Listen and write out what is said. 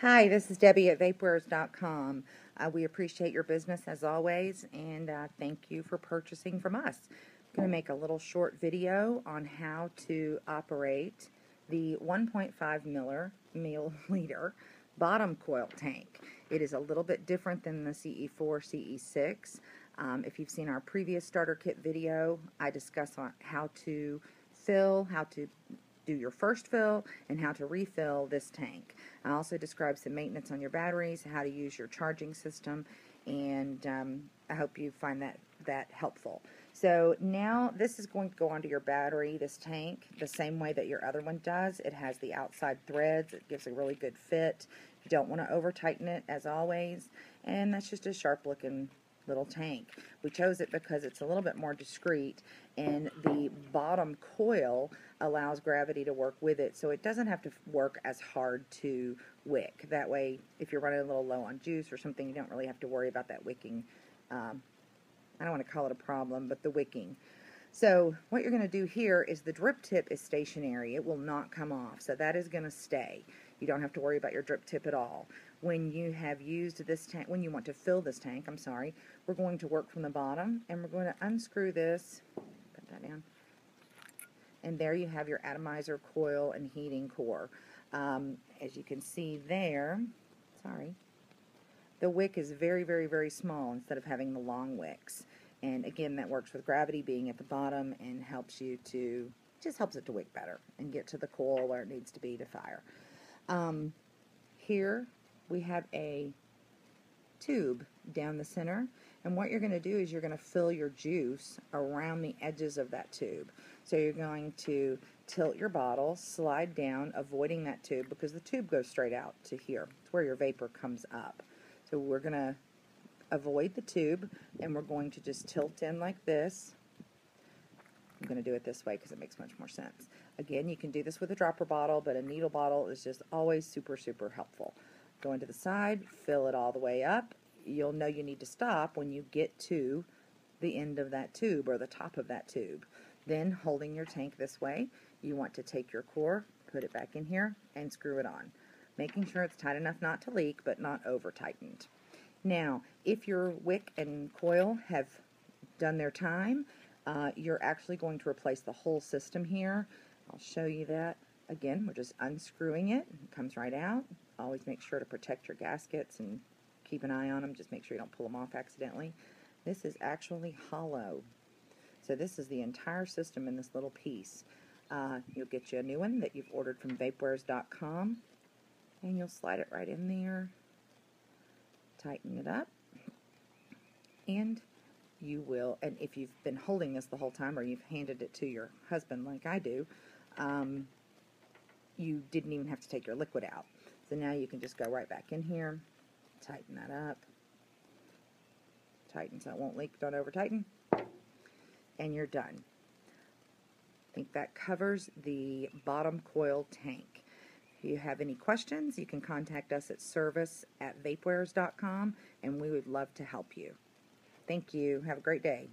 Hi, this is Debbie at Vapewares.com. We appreciate your business as always, and thank you for purchasing from us. I'm going to make a little short video on how to operate the 1.5 milliliter bottom coil tank. It is a little bit different than the CE4, CE6. If you've seen our previous starter kit video, I discuss on how to fill, how to do your first fill, and how to refill this tank. I also describe some maintenance on your batteries, how to use your charging system, and I hope you find that helpful. So now this is going to go onto your battery, this tank, the same way that your other one does. It has the outside threads. It gives a really good fit. You don't want to over tighten it, as always, and that's just a sharp looking little tank. We chose it because it's a little bit more discreet, and the bottom coil allows gravity to work with it, so it doesn't have to work as hard to wick. That way, if you're running a little low on juice or something, you don't really have to worry about that wicking. I don't want to call it a problem, but the wicking. So what you're going to do here is the drip tip is stationary. It will not come off, so that is going to stay. You don't have to worry about your drip tip at all. When you have used this tank, when you want to fill this tank, I'm sorry, we're going to work from the bottom, and we're going to unscrew this, put that down, and there you have your atomizer, coil, and heating core. As you can see there, sorry, the wick is very, very, very small instead of having the long wicks. And again, that works with gravity being at the bottom and helps you to, just helps it to wick better and get to the coil where it needs to be to fire. Here we have a tube down the center, and what you're going to do is you're going to fill your juice around the edges of that tube. So you're going to tilt your bottle, slide down, avoiding that tube because the tube goes straight out to here. It's where your vapor comes up. So we're going to avoid the tube, and we're going to just tilt in like this. I'm going to do it this way because it makes much more sense. Again, you can do this with a dropper bottle, but a needle bottle is just always super, super helpful. Go into the side, fill it all the way up. You'll know you need to stop when you get to the end of that tube or the top of that tube. Then, holding your tank this way, you want to take your core, put it back in here, and screw it on, making sure it's tight enough not to leak, but not over tightened. Now, if your wick and coil have done their time, you're actually going to replace the whole system here. I'll show you that. Again, we're just unscrewing it. It comes right out. Always make sure to protect your gaskets and keep an eye on them. Just make sure you don't pull them off accidentally. This is actually hollow. So this is the entire system in this little piece. You'll get you a new one that you've ordered from Vapewares.com, and you'll slide it right in there. Tighten it up, and you will, and if you've been holding this the whole time or you've handed it to your husband like I do, you didn't even have to take your liquid out. So now you can just go right back in here, tighten that up, tighten so it won't leak, don't over tighten, and you're done. I think that covers the bottom coil tank. If you have any questions, you can contact us at service@vapewares.com, and we would love to help you. Thank you. Have a great day.